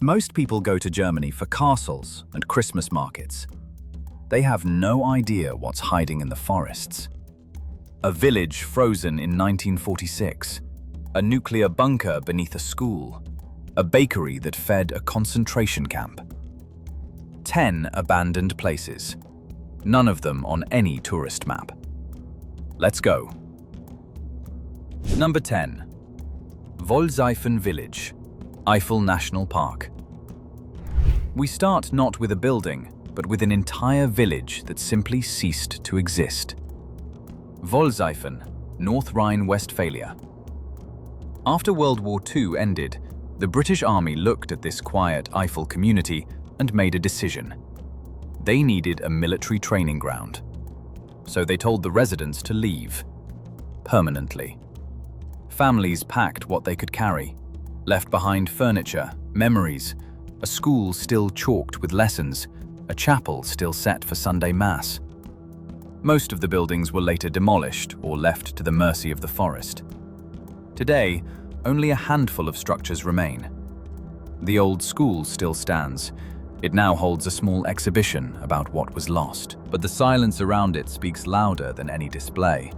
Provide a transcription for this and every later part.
Most people go to Germany for castles and Christmas markets. They have no idea what's hiding in the forests. A village frozen in 1946, a nuclear bunker beneath a school, a bakery that fed a concentration camp. 10 abandoned places, none of them on any tourist map. Let's go. Number 10. Wollseifen Village, Eifel National Park. We start not with a building, but with an entire village that simply ceased to exist. Wollseifen, North Rhine-Westphalia. After World War II ended, the British Army looked at this quiet Eifel community and made a decision. They needed a military training ground. So they told the residents to leave. Permanently. Families packed what they could carry, left behind furniture, memories, a school still chalked with lessons, a chapel still set for Sunday Mass. Most of the buildings were later demolished or left to the mercy of the forest. Today, only a handful of structures remain. The old school still stands. It now holds a small exhibition about what was lost, but the silence around it speaks louder than any display.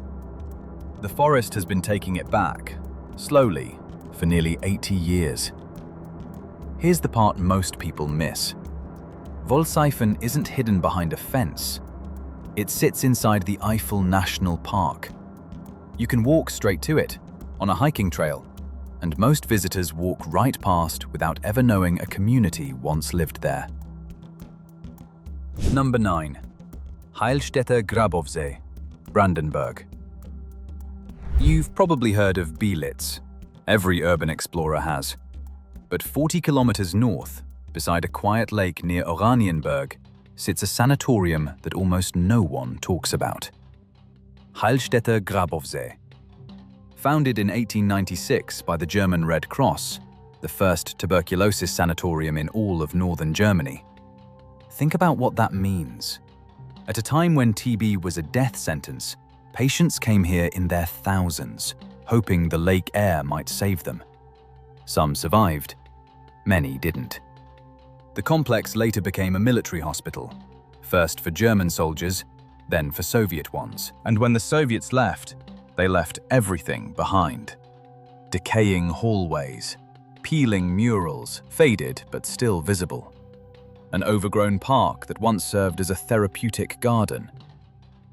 The forest has been taking it back, slowly, for nearly 80 years. Here's the part most people miss. Wollseifen isn't hidden behind a fence. It sits inside the Eifel National Park. You can walk straight to it, on a hiking trail, and most visitors walk right past without ever knowing a community once lived there. Number 9. Heilstätter Grabowsee, Brandenburg. You've probably heard of Belitz. Every urban explorer has. But 40 kilometers north, beside a quiet lake near Oranienburg, sits a sanatorium that almost no one talks about. Heilstätter Grabowsee. Founded in 1896 by the German Red Cross, the first tuberculosis sanatorium in all of northern Germany. Think about what that means. At a time when TB was a death sentence, patients came here in their thousands, hoping the lake air might save them. Some survived, many didn't. The complex later became a military hospital, first for German soldiers, then for Soviet ones. And when the Soviets left, they left everything behind. Decaying hallways, peeling murals, faded but still visible. An overgrown park that once served as a therapeutic garden.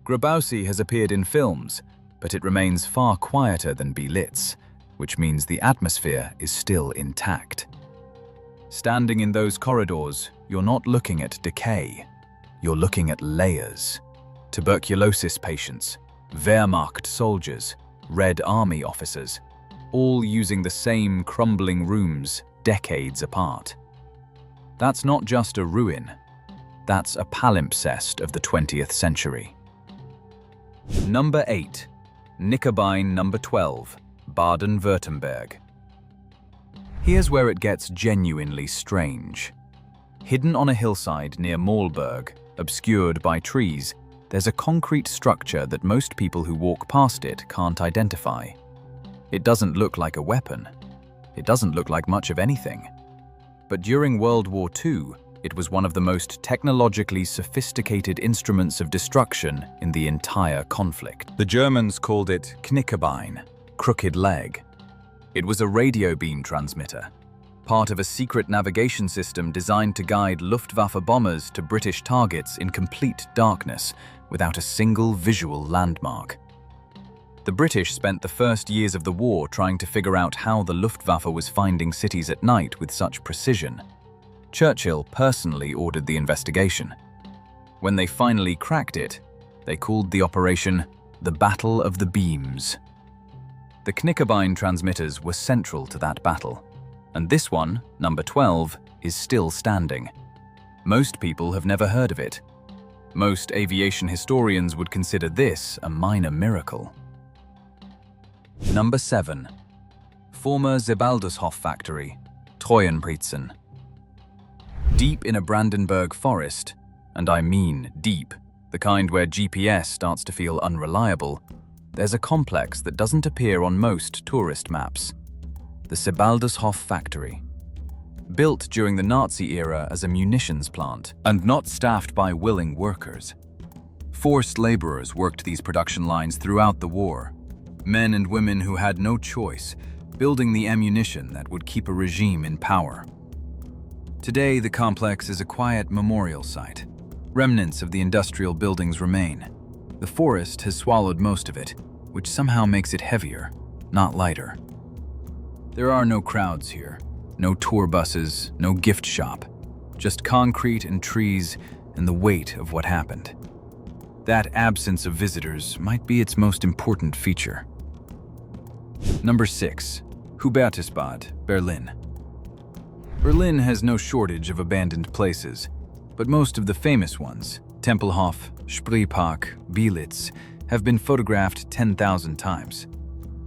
Grabowsee has appeared in films, but it remains far quieter than Belitz, which means the atmosphere is still intact. Standing in those corridors, you're not looking at decay. You're looking at layers. Tuberculosis patients, Wehrmacht soldiers, Red Army officers, all using the same crumbling rooms decades apart. That's not just a ruin. That's a palimpsest of the 20th century. Number 8. Knickerbein Number 12, Baden-Württemberg. Here's where it gets genuinely strange. Hidden on a hillside near Maulberg, obscured by trees, there's a concrete structure that most people who walk past it can't identify. It doesn't look like a weapon. It doesn't look like much of anything. But during World War II, it was one of the most technologically sophisticated instruments of destruction in the entire conflict. The Germans called it Knickerbein, crooked leg. It was a radio beam transmitter, part of a secret navigation system designed to guide Luftwaffe bombers to British targets in complete darkness, without a single visual landmark. The British spent the first years of the war trying to figure out how the Luftwaffe was finding cities at night with such precision. Churchill personally ordered the investigation. When they finally cracked it, they called the operation the Battle of the Beams. The Knickerbein transmitters were central to that battle, and this one, number 12, is still standing. Most people have never heard of it. Most aviation historians would consider this a minor miracle. Number 7. Former Sebaldushof factory, Treuenbrietzen. Deep in a Brandenburg forest, and I mean deep, the kind where GPS starts to feel unreliable, there's a complex that doesn't appear on most tourist maps. The Sebaldushof factory. built during the Nazi era as a munitions plant and not staffed by willing workers. Forced laborers worked these production lines throughout the war, men and women who had no choice, building the ammunition that would keep a regime in power. Today, the complex is a quiet memorial site. Remnants of the industrial buildings remain. The forest has swallowed most of it, which somehow makes it heavier, not lighter. There are no crowds here, no tour buses, no gift shop, just concrete and trees and the weight of what happened. That absence of visitors might be its most important feature. Number 6. Hubertusbad, Berlin. Berlin has no shortage of abandoned places, but most of the famous ones, Tempelhof, Spreepark, Bielitz, have been photographed 10,000 times.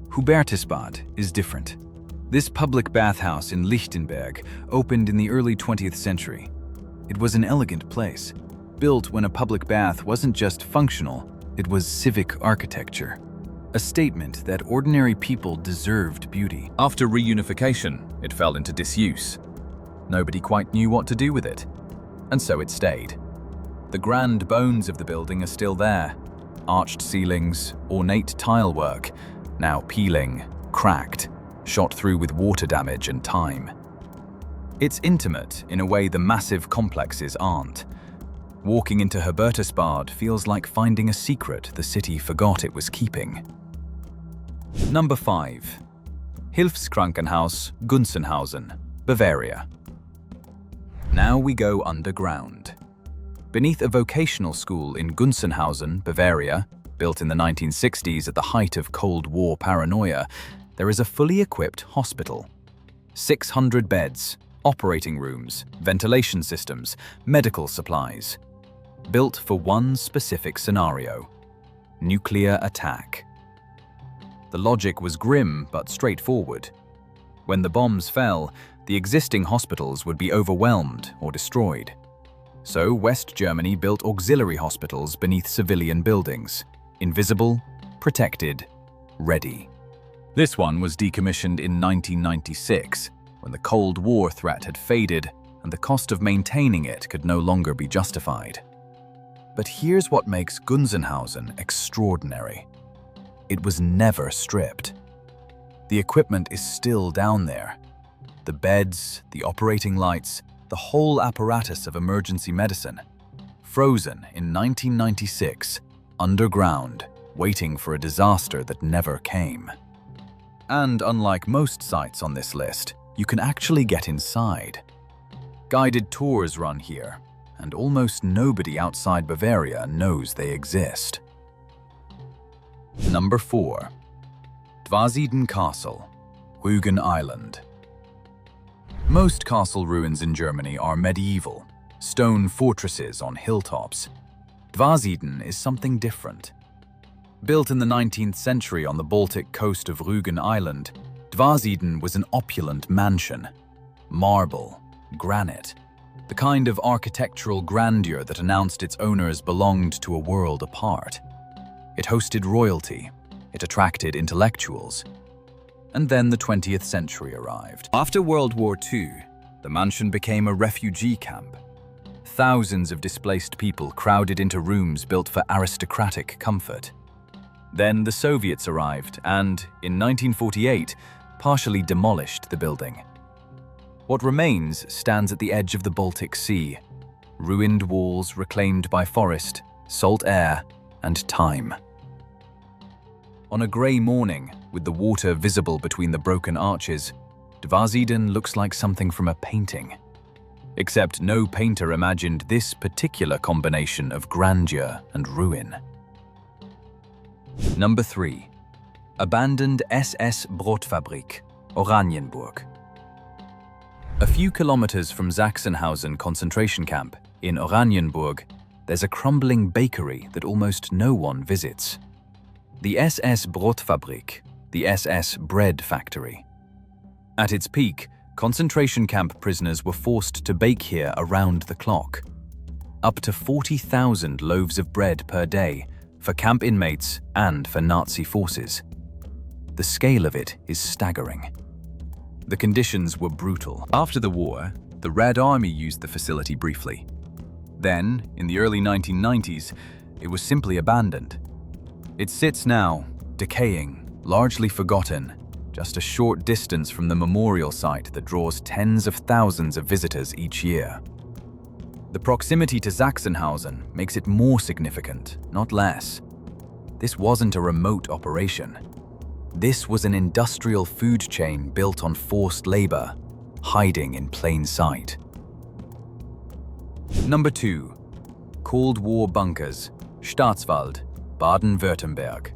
Hubertusbad is different. This public bathhouse in Lichtenberg opened in the early 20th century. It was an elegant place, built when a public bath wasn't just functional, it was civic architecture. A statement that ordinary people deserved beauty. After reunification, it fell into disuse. Nobody quite knew what to do with it, and so it stayed. The grand bones of the building are still there. Arched ceilings, ornate tile work, now peeling, cracked, shot through with water damage and time. It's intimate in a way the massive complexes aren't. Walking into Hubertusbad feels like finding a secret the city forgot it was keeping. Number 5. Hilfskrankenhaus Gunzenhausen, Bavaria. Now we go underground. Beneath a vocational school in Gunzenhausen, Bavaria, built in the 1960s at the height of Cold War paranoia, there is a fully equipped hospital. 600 beds, operating rooms, ventilation systems, medical supplies. Built for one specific scenario: nuclear attack. The logic was grim but straightforward. When the bombs fell, the existing hospitals would be overwhelmed or destroyed. So West Germany built auxiliary hospitals beneath civilian buildings, invisible, protected, ready. This one was decommissioned in 1996, when the Cold War threat had faded and the cost of maintaining it could no longer be justified. But here's what makes Gunzenhausen extraordinary. It was never stripped. The equipment is still down there. The beds, the operating lights, the whole apparatus of emergency medicine. Frozen in 1996, underground, waiting for a disaster that never came. And unlike most sites on this list, you can actually get inside. Guided tours run here, and almost nobody outside Bavaria knows they exist. Number 4. Dwarsieden Castle, Rügen Island. Most castle ruins in Germany are medieval, stone fortresses on hilltops. Dwarsieden is something different. Built in the 19th century on the Baltic coast of Rügen Island, Dwarsieden was an opulent mansion. Marble, granite, the kind of architectural grandeur that announced its owners belonged to a world apart. It hosted royalty, it attracted intellectuals. And then the 20th century arrived. After World War II, the mansion became a refugee camp. Thousands of displaced people crowded into rooms built for aristocratic comfort. Then the Soviets arrived and, in 1948, partially demolished the building. What remains stands at the edge of the Baltic Sea, ruined walls reclaimed by forest, salt air, and time. On a grey morning, with the water visible between the broken arches, Dwarsieden looks like something from a painting. Except no painter imagined this particular combination of grandeur and ruin. Number 3. Abandoned SS Brotfabrik, Oranienburg. A few kilometers from Sachsenhausen concentration camp, in Oranienburg, there's a crumbling bakery that almost no one visits. The SS Brotfabrik, the SS Bread Factory. At its peak, concentration camp prisoners were forced to bake here around the clock. Up to 40,000 loaves of bread per day, for camp inmates and for Nazi forces. The scale of it is staggering. The conditions were brutal. After the war, The Red Army used the facility briefly. Then, in the early 1990s, it was simply abandoned. It sits now, decaying, largely forgotten, just a short distance from the memorial site that draws tens of thousands of visitors each year. The proximity to Sachsenhausen makes it more significant, not less. This wasn't a remote operation. This was an industrial food chain built on forced labor, hiding in plain sight. Number 2. Cold War bunkers, Staatswald, Baden-Württemberg.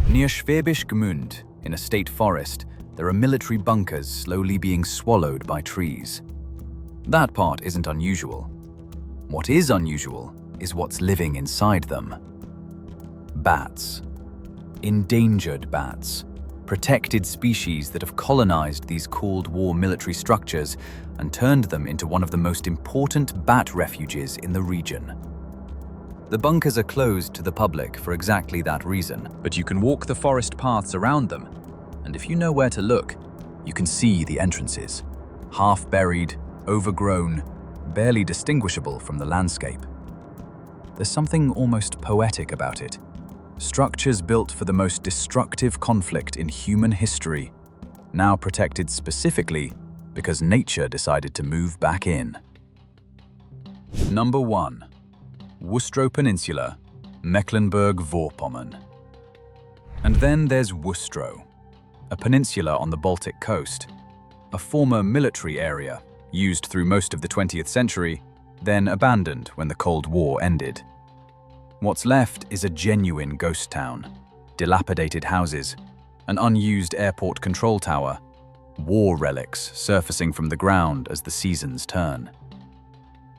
Near Schwäbisch Gmünd, in a state forest, there are military bunkers slowly being swallowed by trees. That part isn't unusual. What is unusual is what's living inside them. Bats. Endangered bats. Protected species that have colonized these Cold War military structures and turned them into one of the most important bat refuges in the region. The bunkers are closed to the public for exactly that reason, but you can walk the forest paths around them, and if you know where to look, you can see the entrances, half-buried, overgrown, barely distinguishable from the landscape. There's something almost poetic about it. Structures built for the most destructive conflict in human history, now protected specifically because nature decided to move back in. Number 1. Wustrow Peninsula, Mecklenburg-Vorpommern. And then there's Wustrow, a peninsula on the Baltic coast, a former military area used through most of the 20th century, then abandoned when the Cold War ended. What's left is a genuine ghost town, dilapidated houses, an unused airport control tower, war relics surfacing from the ground as the seasons turn.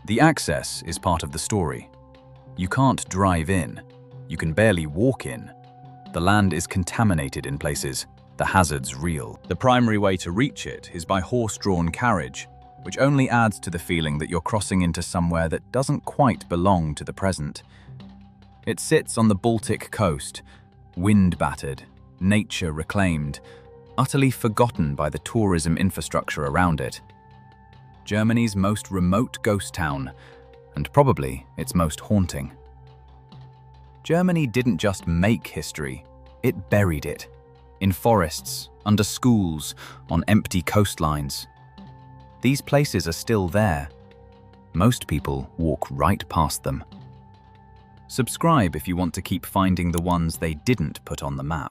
The access is part of the story. You can't drive in. You can barely walk in. The land is contaminated in places, the hazards real. The primary way to reach it is by horse-drawn carriage, which only adds to the feeling that you're crossing into somewhere that doesn't quite belong to the present. It sits on the Baltic coast, wind-battered, nature reclaimed, utterly forgotten by the tourism infrastructure around it. Germany's most remote ghost town, and probably its most haunting. Germany didn't just make history, it buried it. In forests, under schools, on empty coastlines. These places are still there. Most people walk right past them. Subscribe if you want to keep finding the ones they didn't put on the map.